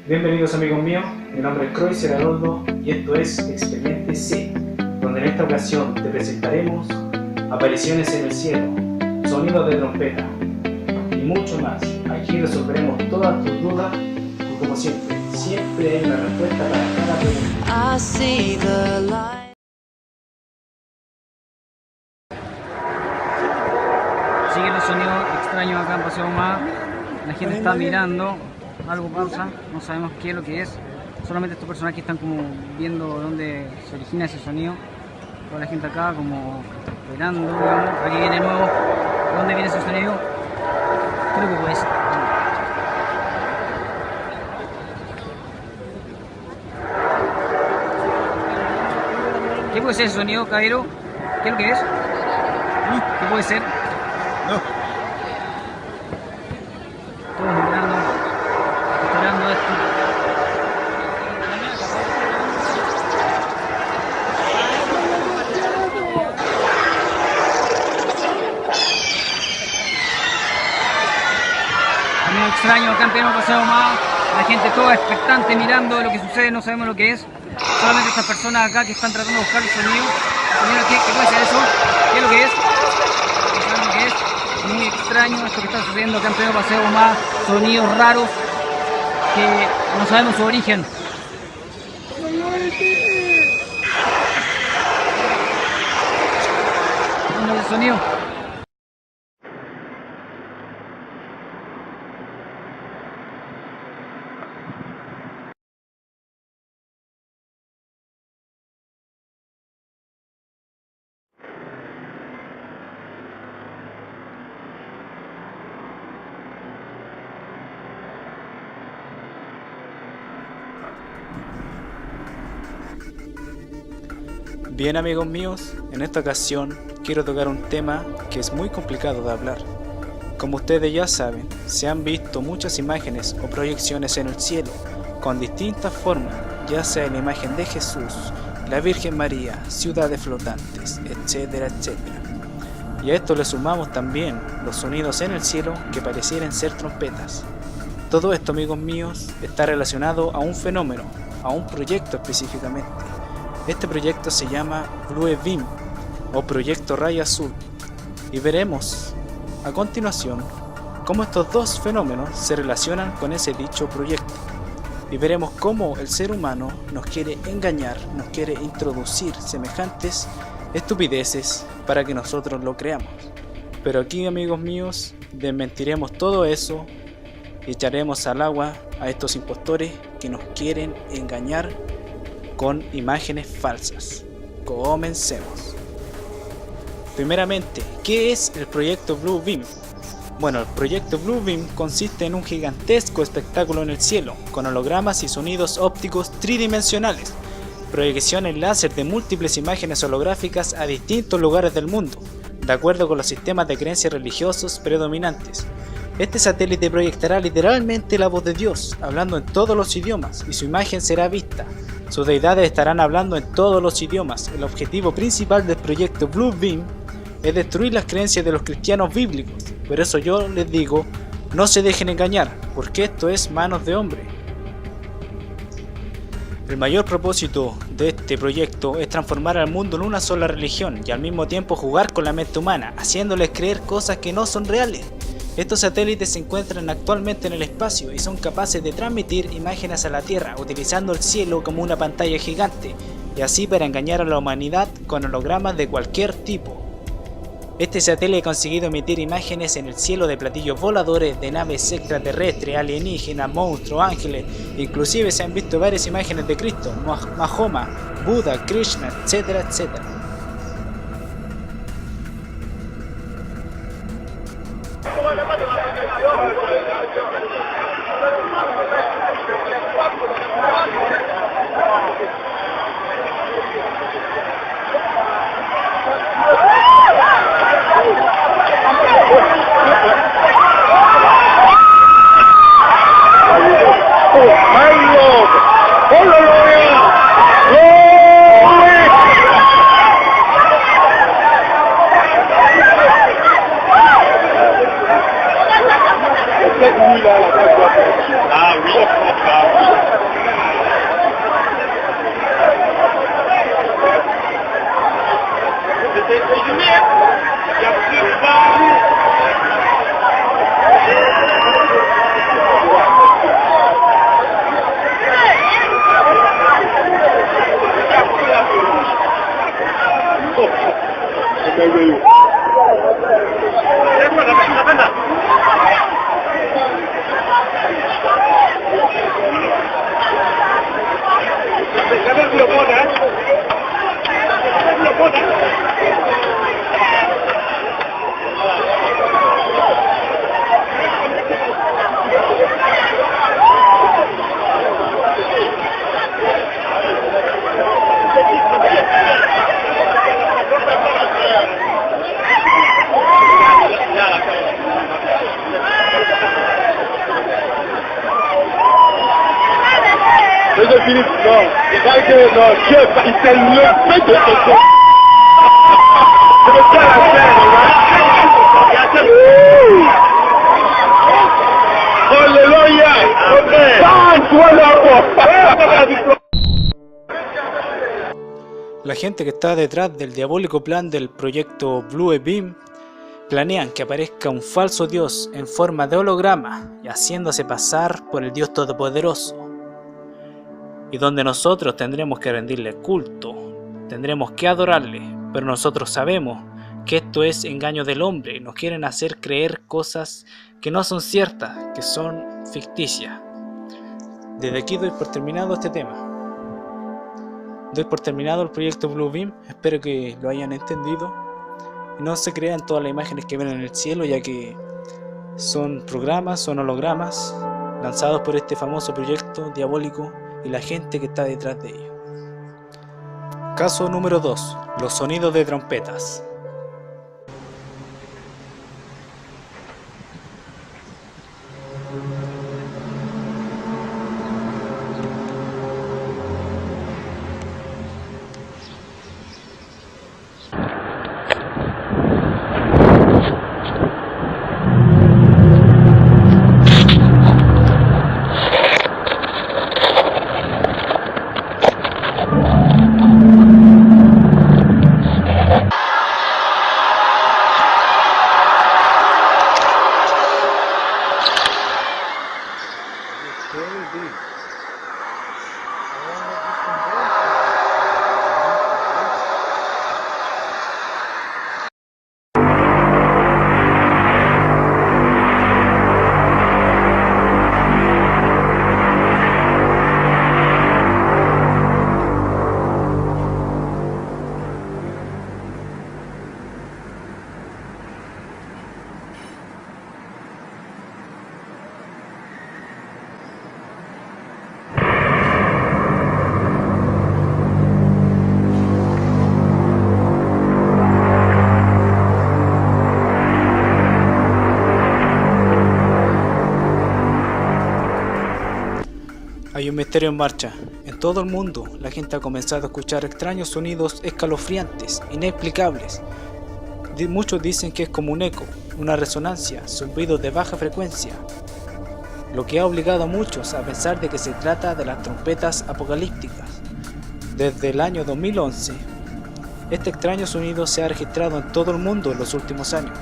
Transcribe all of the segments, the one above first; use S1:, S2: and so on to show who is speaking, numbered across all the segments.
S1: Bienvenidos amigos míos, mi nombre es Croiser Haroldo y esto es Expediente C, donde en esta ocasión te presentaremos apariciones en el cielo, sonidos de trompeta y mucho más. Aquí resolveremos todas tus dudas y como siempre, siempre hay una respuesta para cada pregunta.
S2: Siguen los sonidos extraños acá en Paseo Ahumada. La gente está mirando, algo pasa, no sabemos qué es lo que es. Solamente estos personajes están como viendo dónde se origina ese sonido. Toda la gente acá como esperando, digamos. Aquí viene de nuevo. ¿De dónde viene ese sonido? Creo que puede ser. ¿Qué puede ser ese sonido, caballero? ¿Qué es lo que es? ¿Qué puede ser?
S3: No.
S2: Todos mirando, esperando esto. Sonido extraño acá en pleno Paseo Ahumada. La gente toda expectante mirando lo que sucede, no sabemos lo que es. Solamente estas personas acá que están tratando de buscar el sonido. ¿Qué puede ser eso? ¿Qué es lo que es? No sabemos lo que es. Muy extraño esto que está sucediendo acá en pleno Paseo Ahumada. Sonidos raros que no sabemos su origen. ¿Dónde es el sonido?
S1: Bien amigos míos, en esta ocasión quiero tocar un tema que es muy complicado de hablar. Como ustedes ya saben, se han visto muchas imágenes o proyecciones en el cielo con distintas formas, ya sea la imagen de Jesús, la Virgen María, ciudades flotantes, etcétera, etcétera. Y a esto le sumamos también los sonidos en el cielo que parecieran ser trompetas. Todo esto, amigos míos, está relacionado a un fenómeno, a un proyecto específicamente. Este proyecto se llama Blue Beam o Proyecto Rayo Azul y veremos a continuación cómo estos dos fenómenos se relacionan con ese dicho proyecto y veremos cómo el ser humano nos quiere engañar, nos quiere introducir semejantes estupideces para que nosotros lo creamos. Pero aquí, amigos míos, desmentiremos todo eso y echaremos al agua a estos impostores que nos quieren engañar con imágenes falsas. Comencemos. Primeramente, ¿qué es el proyecto Blue Beam? Bueno, el proyecto Blue Beam consiste en un gigantesco espectáculo en el cielo, con hologramas y sonidos ópticos tridimensionales, proyecciones láser de múltiples imágenes holográficas a distintos lugares del mundo, de acuerdo con los sistemas de creencias religiosos predominantes. Este satélite proyectará literalmente la voz de Dios, hablando en todos los idiomas, y su imagen será vista. Sus deidades estarán hablando en todos los idiomas. El objetivo principal del proyecto Blue Beam es destruir las creencias de los cristianos bíblicos. Por eso yo les digo, no se dejen engañar, porque esto es manos de hombre. El mayor propósito de este proyecto es transformar al mundo en una sola religión y al mismo tiempo jugar con la mente humana, haciéndoles creer cosas que no son reales. Estos satélites se encuentran actualmente en el espacio y son capaces de transmitir imágenes a la Tierra utilizando el cielo como una pantalla gigante y así para engañar a la humanidad con hologramas de cualquier tipo. Este satélite ha conseguido emitir imágenes en el cielo de platillos voladores, de naves extraterrestres, alienígenas, monstruos, ángeles, inclusive se han visto varias imágenes de Cristo, Mahoma, Buda, Krishna, etcétera, etcétera.
S3: Ah oui, Philippe, non. C'est vrai que non, Dieu, il s'est levé de ce coup. C'est le cas à faire, Alléluia.
S1: La gente que está detrás del diabólico plan del proyecto Blue Beam planean que aparezca un falso dios en forma de holograma y haciéndose pasar por el Dios Todopoderoso, y donde nosotros tendremos que rendirle culto, tendremos que adorarle, pero nosotros sabemos que esto es engaño del hombre y nos quieren hacer creer cosas que no son ciertas, que son ficticias. Desde aquí doy por terminado este tema. Doy por terminado el proyecto Blue Beam, espero que lo hayan entendido y no se crean todas las imágenes que ven en el cielo, ya que son programas, son hologramas lanzados por este famoso proyecto diabólico y la gente que está detrás de ello. Caso número 2. Los sonidos de trompetas. Hay un misterio en marcha. En todo el mundo, la gente ha comenzado a escuchar extraños sonidos escalofriantes, inexplicables. Muchos dicen que es como un eco, una resonancia, zumbidos de baja frecuencia, lo que ha obligado a muchos a pensar de que se trata de las trompetas apocalípticas. Desde el año 2011, este extraño sonido se ha registrado en todo el mundo en los últimos años.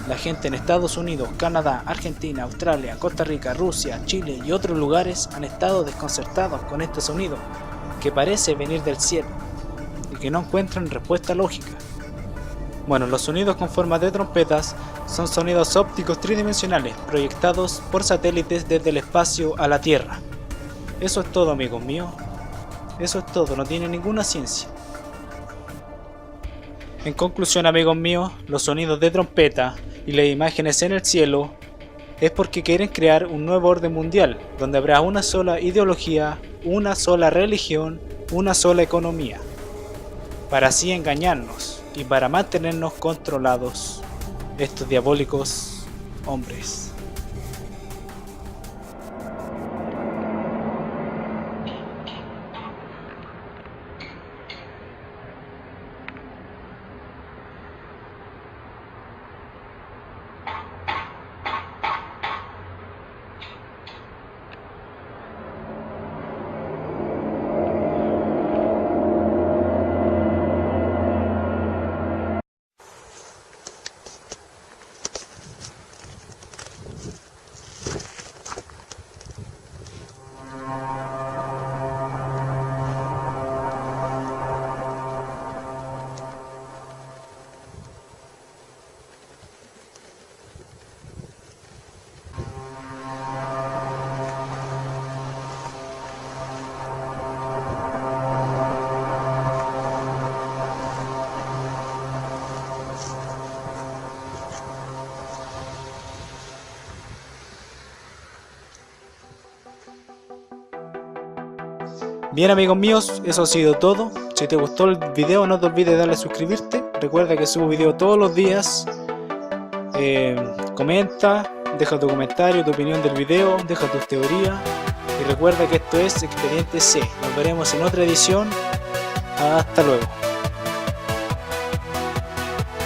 S1: La gente en Estados Unidos, Canadá, Argentina, Australia, Costa Rica, Rusia, Chile y otros lugares han estado desconcertados con este sonido, que parece venir del cielo, y que no encuentran respuesta lógica. Bueno, los sonidos con forma de trompetas son sonidos ópticos tridimensionales proyectados por satélites desde el espacio a la Tierra. Eso es todo, amigos míos. Eso es todo, no tiene ninguna ciencia. En conclusión, amigos míos, los sonidos de trompeta y las imágenes en el cielo es porque quieren crear un nuevo orden mundial, donde habrá una sola ideología, una sola religión, una sola economía, para así engañarnos y para mantenernos controlados estos diabólicos hombres. Bien, amigos míos, eso ha sido todo. Si te gustó el video, no te olvides de darle a suscribirte. Recuerda que subo video todos los días. Comenta, deja tu comentario, tu opinión del video, deja tus teorías. Y recuerda que esto es Expediente C. Nos veremos en otra edición. Hasta luego.